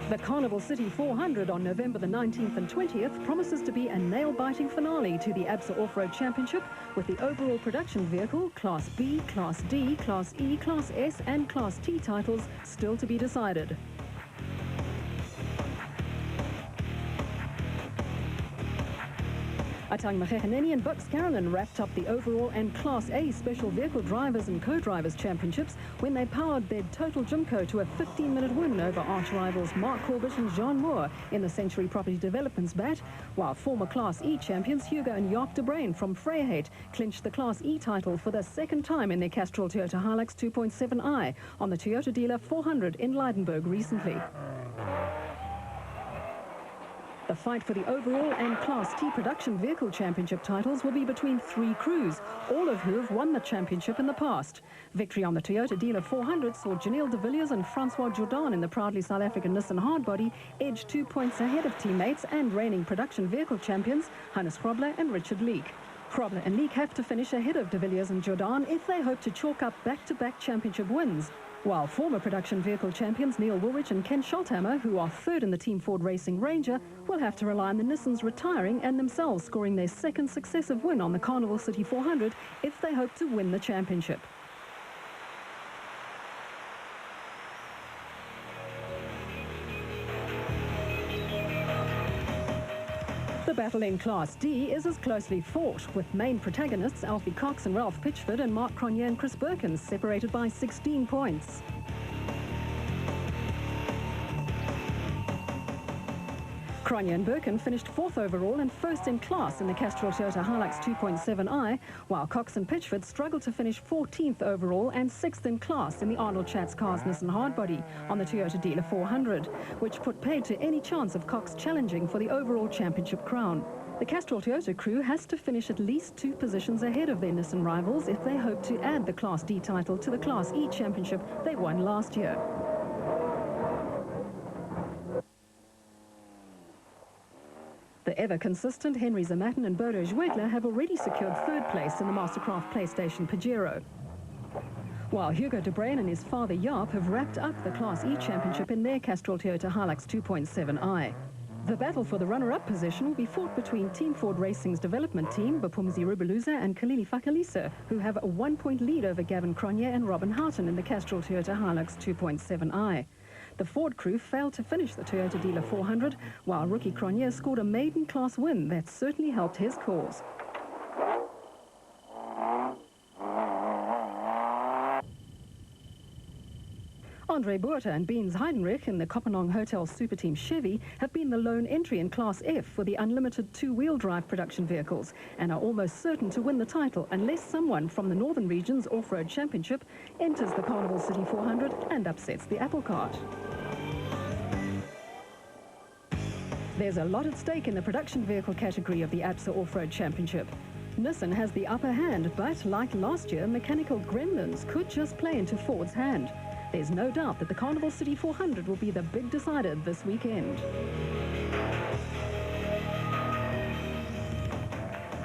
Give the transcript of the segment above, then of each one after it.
The Carnival City 400 on November the 19th and 20th promises to be a nail-biting finale to the ABSA Off-Road Championship, with the overall production vehicle, Class B, Class D, Class E, Class S and Class T titles still to be decided. Atang Machechaneni and Bucks Carolyn wrapped up the overall and Class A Special Vehicle Drivers and Co-Drivers Championships when they powered their total Jimco to a 15-minute win over arch rivals Mark Corbett and Jean Moore in the Century Property Development's bat, while former Class E champions Hugo and Jaap de Bruin from Vryheid clinched the Class E title for the second time in their Castrol Toyota Hilux 2.7i on the Toyota Dealer 400 in Leidenburg recently. The fight for the overall and Class T Production Vehicle Championship titles will be between three crews, all of who have won the championship in the past. Victory on the Toyota Dealer 400 saw Janelle de Villiers and Francois Jourdan in the proudly South African Nissan hardbody edge 2 points ahead of teammates and reigning production vehicle champions Hannes Grobler and Richard Leek. Grobler and Leek have to finish ahead of de Villiers and Jourdan if they hope to chalk up back-to-back championship wins, while former production vehicle champions Neil Woolrich and Ken Scholthammer, who are third in the Team Ford Racing Ranger, will have to rely on the Nissans retiring and themselves scoring their second successive win on the Carnival City 400 if they hope to win the championship. The battle in Class D is as closely fought, with main protagonists Alfie Cox and Ralph Pitchford and Mark Cronje and Chris Birkins separated by 16 points. Cronje and Birkin finished fourth overall and first in class in the Castrol Toyota Hilux 2.7i, while Cox and Pitchford struggled to finish 14th overall and 6th in class in the Arnold Schatz Cars Nissan hardbody on the Toyota Dealer 400, which put paid to any chance of Cox challenging for the overall championship crown. The Castrol Toyota crew has to finish at least 2 positions ahead of their Nissan rivals if they hope to add the Class D title to the Class E championship they won last year. The ever-consistent Henry Zamatin and Bodo Schwegler have already secured third place in the Mastercraft PlayStation Pajero, while Hugo de Bruin and his father Jaap have wrapped up the Class E championship in their Castrol Toyota Hilux 2.7i. The battle for the runner-up position will be fought between Team Ford Racing's development team, Bapumzi Rubeluza and Kalili Fakalisa, who have a 1-point lead over Gavin Cronje and Robin Houghton in the Castrol Toyota Hilux 2.7i. The Ford crew failed to finish the Toyota Dealer 400, while rookie Cronje scored a maiden class win that certainly helped his cause. Andre Buerta and Beans Heidenreich in the Kopenhagen Hotel Super Team Chevy have been the lone entry in Class F for the unlimited 2-wheel drive production vehicles and are almost certain to win the title unless someone from the Northern Region's Off-Road Championship enters the Carnival City 400 and upsets the apple cart. There's a lot at stake in the production vehicle category of the ABSA Off-Road Championship. Nissan has the upper hand, but like last year, mechanical gremlins could just play into Ford's hand. There's no doubt that the Carnival City 400 will be the big decider this weekend.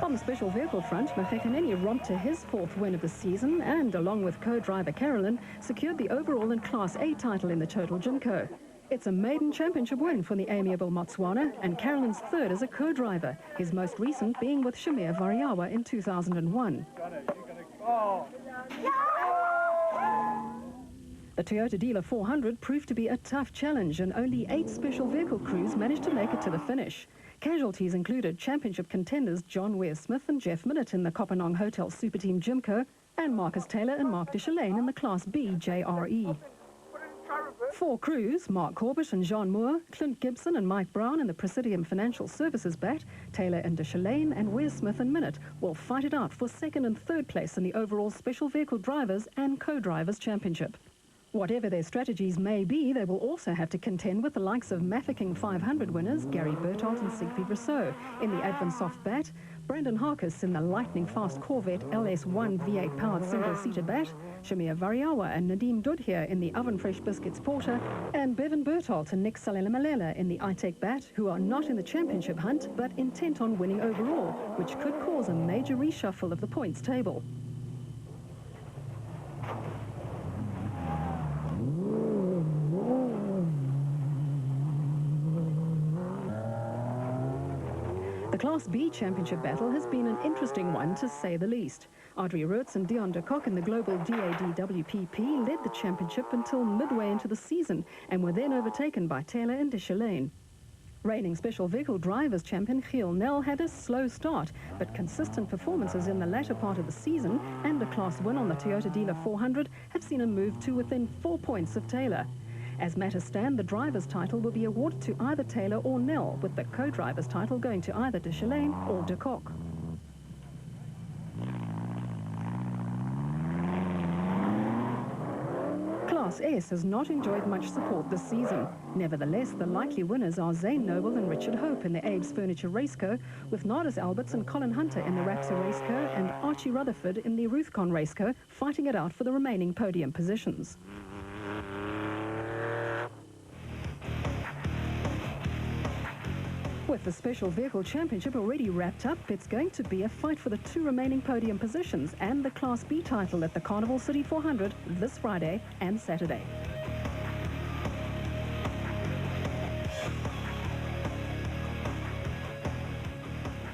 On the special vehicle front, Machechaneni romped to his 4th win of the season and, along with co-driver Carolyn, secured the overall and Class A title in the Total Jimco. It's a maiden championship win for the amiable Motswana and Carolyn's 3rd as a co-driver, his most recent being with Shamir Variawa in 2001. The Toyota Dealer 400 proved to be a tough challenge, and only 8 special vehicle crews managed to make it to the finish. Casualties included championship contenders John Ware-Smith and Jeff Millett in the Kopenhagen Hotel Super Team Jimco, and Marcus Taylor and Mark Deschalaine in the Class B JRE. 4 crews, Mark Corbett and Jean Moore, Clint Gibson and Mike Brown in the Presidium Financial Services bat, Taylor and Deschalaine and Ware-Smith and Millett will fight it out for 2nd and 3rd place in the overall Special Vehicle Drivers and Co-Drivers Championship. Whatever their strategies may be, they will also have to contend with the likes of Mafeking 500 winners Gary Berthold and Siegfried Rousseau in the Advansoft bat, Brandon Harkis in the lightning-fast Corvette LS1 V8-powered single-seater bat, Shamir Variawa and Nadeem Dudhia in the Oven Fresh Biscuits Porter, and Bevan Berthold and Nick Salelamalela in the iTech bat, who are not in the championship hunt but intent on winning overall, which could cause a major reshuffle of the points table. Class B championship battle has been an interesting one, to say the least. Audrey Roets and Dion de Kock in the global DADWPP led the championship until midway into the season and were then overtaken by Taylor and Deschalaine. Reigning special vehicle drivers champion Giel Nel had a slow start, but consistent performances in the latter part of the season and a class win on the Toyota Dealer 400 have seen him move to within 4 points of Taylor. As matters stand, the driver's title will be awarded to either Taylor or Nel, with the co-driver's title going to either Deschalaine or de Kock. Class S has not enjoyed much support this season. Nevertheless, the likely winners are Zane Noble and Richard Hope in the Abe's Furniture Raceco, with Nardis Alberts and Colin Hunter in the Rapsa Raceco and Archie Rutherford in the Ruthcon Raceco, fighting it out for the remaining podium positions. With the Special Vehicle Championship already wrapped up, it's going to be a fight for the 2 remaining podium positions and the Class B title at the Carnival City 400 this Friday and Saturday.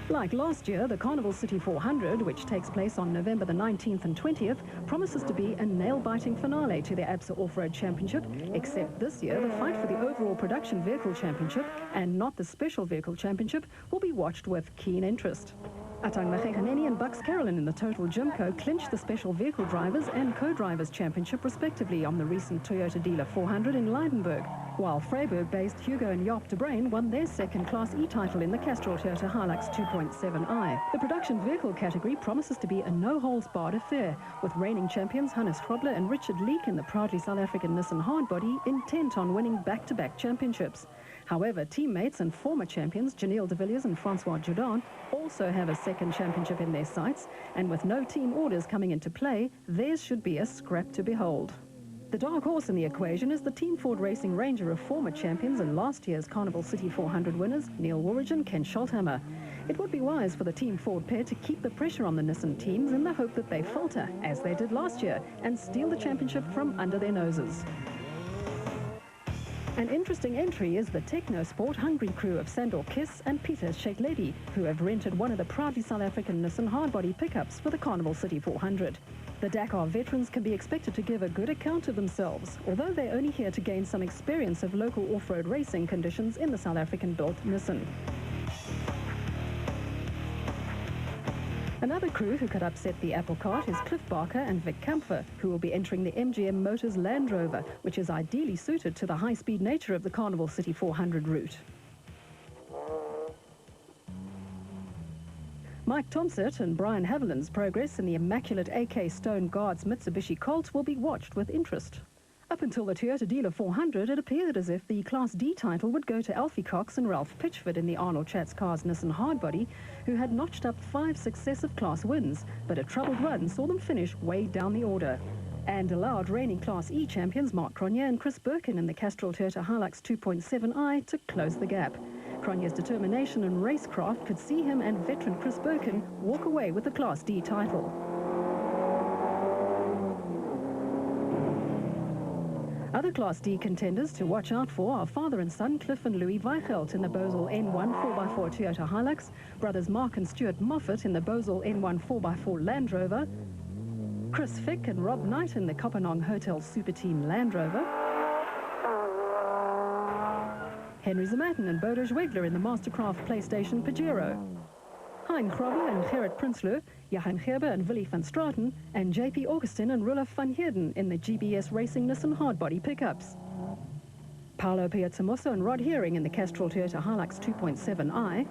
Like last year, the Carnival City 400, which takes place on November the 19th and 20th, promises to be a nail-biting finale to the ABSA Off-Road Championship, except this year the fight for the overall Production Vehicle Championship and not the Special Vehicle Championship will be watched with keen interest. Atang Macheganeni and Bucks Carolyn in the Total Gymco clinched the Special Vehicle Drivers and Co-Drivers Championship respectively on the recent Toyota Dealer 400 in Leidenburg, while Freiburg-based Hugo and Jaap de Bruin won their second Class E title in the Castrol Toyota Hilux 2.7i. The production vehicle category promises to be a no-holds-barred affair, with reigning champions Hannes Grobler and Richard Leek in the proudly South African Nissan Hardbody intent on winning back-to-back championships. However, teammates and former champions Janelle de Villiers and Francois Jourdan also have a second championship in their sights, and with no team orders coming into play, theirs should be a scrap to behold. The dark horse in the equation is the Team Ford Racing Ranger of former champions and last year's Carnival City 400 winners, Neil Woolridge and Ken Scholthammer. It would be wise for the Team Ford pair to keep the pressure on the Nissan teams in the hope that they falter, as they did last year, and steal the championship from under their noses. An interesting entry is the Technosport Hungary crew of Sandor Kiss and Peter Shekledi, who have rented one of the proudly South African Nissan hardbody pickups for the Carnival City 400. The Dakar veterans can be expected to give a good account of themselves, although they're only here to gain some experience of local off-road racing conditions in the South African-built Nissan. Another crew who could upset the apple cart is Cliff Barker and Vic Kampfer, who will be entering the MGM Motors Land Rover, which is ideally suited to the high-speed nature of the Carnival City 400 route. Mike Tomsett and Brian Haviland's progress in the immaculate AK Stone Guards Mitsubishi Colt will be watched with interest. Up until the Toyota Dealer 400, it appeared as if the Class D title would go to Alfie Cox and Ralph Pitchford in the Arnold Chatz Cars Nissan Hardbody, who had notched up 5 successive class wins, but a troubled run saw them finish way down the order, and allowed reigning Class E champions Mark Cronje and Chris Birkin in the Castrol Toyota Hilux 2.7i to close the gap. Cronje's determination and racecraft could see him and veteran Chris Birkin walk away with the Class D title. Other Class D contenders to watch out for are father and son Cliff and Louis Weichelt in the Bosel N1 4x4 Toyota Hilux, brothers Mark and Stuart Moffat in the Bosel N1 4x4 Land Rover, Chris Fick and Rob Knight in the Kopenhagen Hotel Super Team Land Rover, Henry Zematin and Bodo Schwegler in the Mastercraft PlayStation Pajero, Hein Krobbe and Gerrit Prinsloo, Johan Gerber and Willy van Straten, and JP Augustin and Rulf van Heerden in the GBS Racing Nissan Hardbody pickups. Paolo Piazzamosso and Rod Heering in the Castrol Toyota Hilux 2.7i,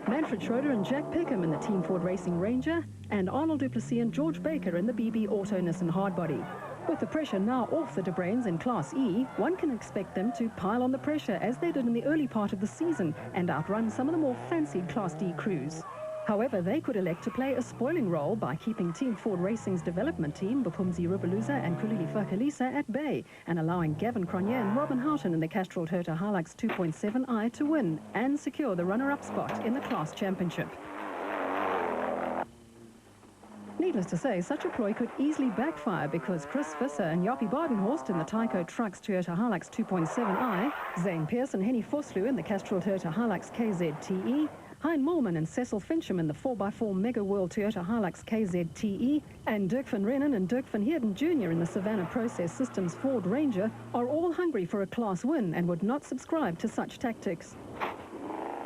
Manfred Schroeder and Jack Peckham in the Team Ford Racing Ranger, and Arnold Duplessis and George Baker in the BB Auto Nissan Hardbody. With the pressure now off the De Bruins in Class E, one can expect them to pile on the pressure as they did in the early part of the season and outrun some of the more fancied Class D crews. However, they could elect to play a spoiling role by keeping Team Ford Racing's development team, Bupumzi Rubeluza and Kulili Fakalisa, at bay and allowing Gavin Cronje and Robin Houghton in the Castrol Toyota Hilux 2.7i to win and secure the runner-up spot in the class championship. Needless to say, such a ploy could easily backfire because Chris Visser and Jaapie Badenhorst in the Tyco Trucks Toyota Hilux 2.7i, Zane Pearce and Henny Vosloo in the Castrol Toyota Hilux KZTE, Hein Moorman and Cecil Fincham in the 4x4 Mega World Toyota Hilux KZTE, and Dirk van Rennen and Dirk van Heerden Jr. in the Savannah Process Systems Ford Ranger are all hungry for a Class win and would not subscribe to such tactics.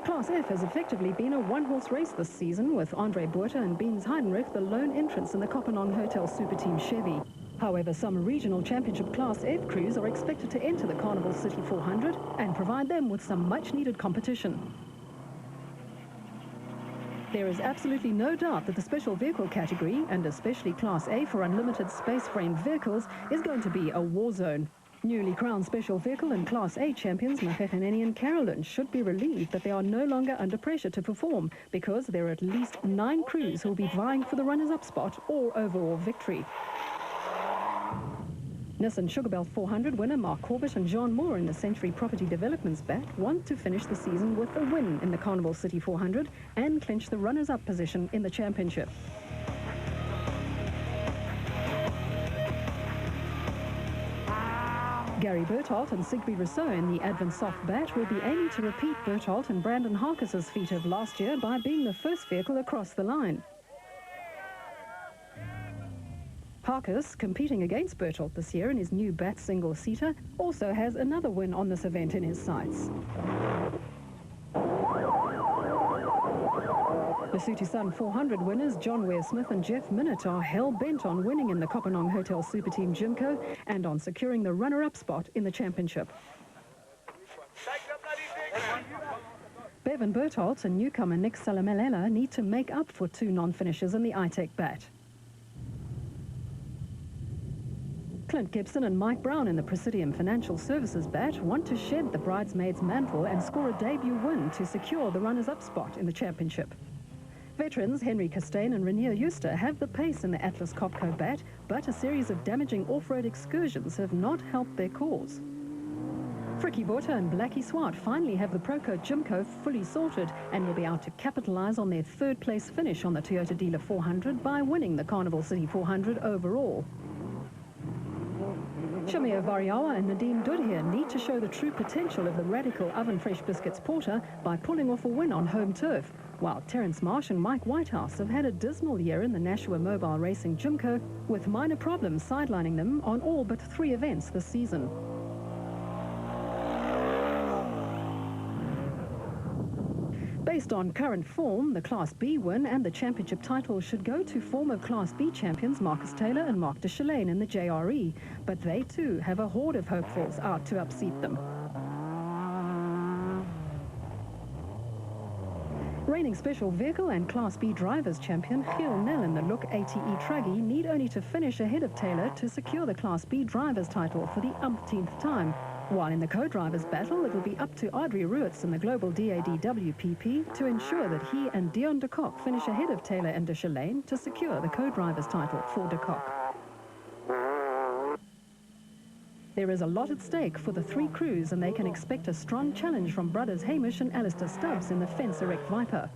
Class F has effectively been a one-horse race this season, with Andre Buerta and Beans Heidenreich the lone entrants in the Kopenhagen Hotel Super Team Chevy. However, some regional championship Class F crews are expected to enter the Carnival City 400 and provide them with some much-needed competition. There is absolutely no doubt that the special vehicle category, and especially Class A for unlimited space-framed vehicles, is going to be a war zone. Newly crowned special vehicle and Class A champions Mafethaneni and Carolyn should be relieved that they are no longer under pressure to perform, because there are at least 9 crews who will be vying for the runners-up spot or overall victory. Nissan Sugarbelt 400 winner Mark Corbett and John Moore in the Century Property Developments bat want to finish the season with a win in the Carnival City 400 and clinch the runners-up position in the championship. Gary Bertholdt and Siegfried Rousseau in the Advent Soft bat will be aiming to repeat Bertholdt and Brandon Harkis's feat of last year by being the first vehicle across the line. Harkis, competing against Bertholdt this year in his new bat single-seater, also has another win on this event in his sights. Lesotho Sun 400 winners John Ware-Smith and Jeff Minott are hell-bent on winning in the Kopenhagen Hotel Super Team Jimco and on securing the runner-up spot in the championship. Bevan Bertholdt and newcomer Nick Salamelela need to make up for 2 non-finishers in the ITEC bat. Clint Gibson and Mike Brown in the Presidium Financial Services bat want to shed the bridesmaids' mantle and score a debut win to secure the runners-up spot in the championship. Veterans Henry Costain and Renier Euster have the pace in the Atlas Copco bat, but a series of damaging off-road excursions have not helped their cause. Frikkie Botha and Blackie Swart finally have the Proco Jimco fully sorted and will be out to capitalize on their third-place finish on the Toyota Dealer 400 by winning the Carnival City 400 overall. Shamir Variawa and Nadine Dudhir need to show the true potential of the radical Oven Fresh Biscuits Porter by pulling off a win on home turf, while Terence Marsh and Mike Whitehouse have had a dismal year in the Nashua Mobile Racing Jimco, with minor problems sidelining them on all but 3 events this season. Based on current form, the Class B win and the championship title should go to former Class B champions Marcus Taylor and Mark de Chalane in the JRE, but they too have a horde of hopefuls out to upseat them. Reigning special vehicle and Class B drivers champion Giel Nel in the Look ATE Truggy need only to finish ahead of Taylor to secure the Class B drivers title for the umpteenth time. While in the co-drivers battle, it will be up to Audrey Ruitz in the Global DAD WPP to ensure that he and Dion de Kock finish ahead of Taylor and de Chalane to secure the co-drivers title for de Kock. There is a lot at stake for the 3 crews, and they can expect a strong challenge from brothers Hamish and Alistair Stubbs in the Fence Erect Viper.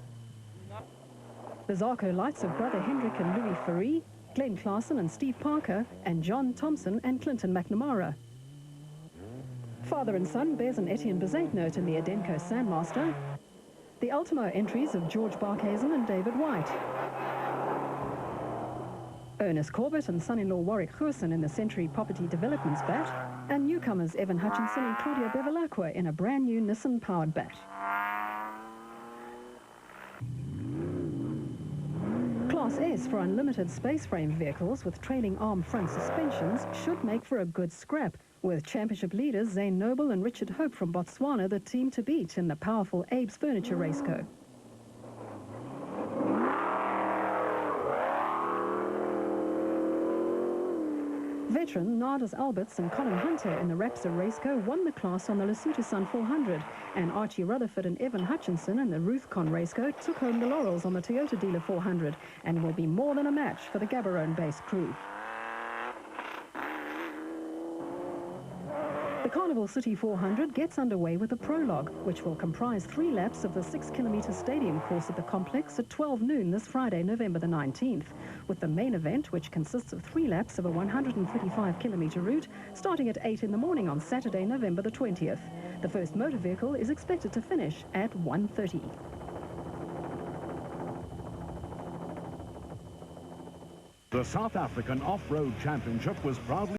The Zarco Lights of brother Hendrik and Louis Ferry, Glenn Claassen and Steve Parker, and John Thompson and Clinton McNamara. Father and son Bez and Etienne Bezaitnote in the Adenco Sandmaster. The Ultimo entries of George Barkhazen and David White. Ernest Corbett and son-in-law Warwick Goosen in the Century Property Developments bat, and newcomers Evan Hutchinson and Claudia Bevilacqua in a brand new Nissan-powered bat. Class S for unlimited space-frame vehicles with trailing arm front suspensions should make for a good scrap, with championship leaders Zane Noble and Richard Hope from Botswana the team to beat in the powerful Abe's Furniture Raceco. Veteran Nardus Alberts and Colin Hunter in the Rapsa Raceco won the class on the Lesotho Sun 400, and Archie Rutherford and Evan Hutchinson in the Ruthcon Raceco took home the laurels on the Toyota Dealer 400 and will be more than a match for the Gaborone-based crew. The Carnival City 400 gets underway with a prologue, which will comprise 3 laps of the 6-kilometre stadium course at the complex at 12 noon this Friday, November the 19th, with the main event, which consists of 3 laps of a 135-kilometre route, starting at 8 in the morning on Saturday, November the 20th. The first motor vehicle is expected to finish at 1:30. The South African Off-Road Championship was proudly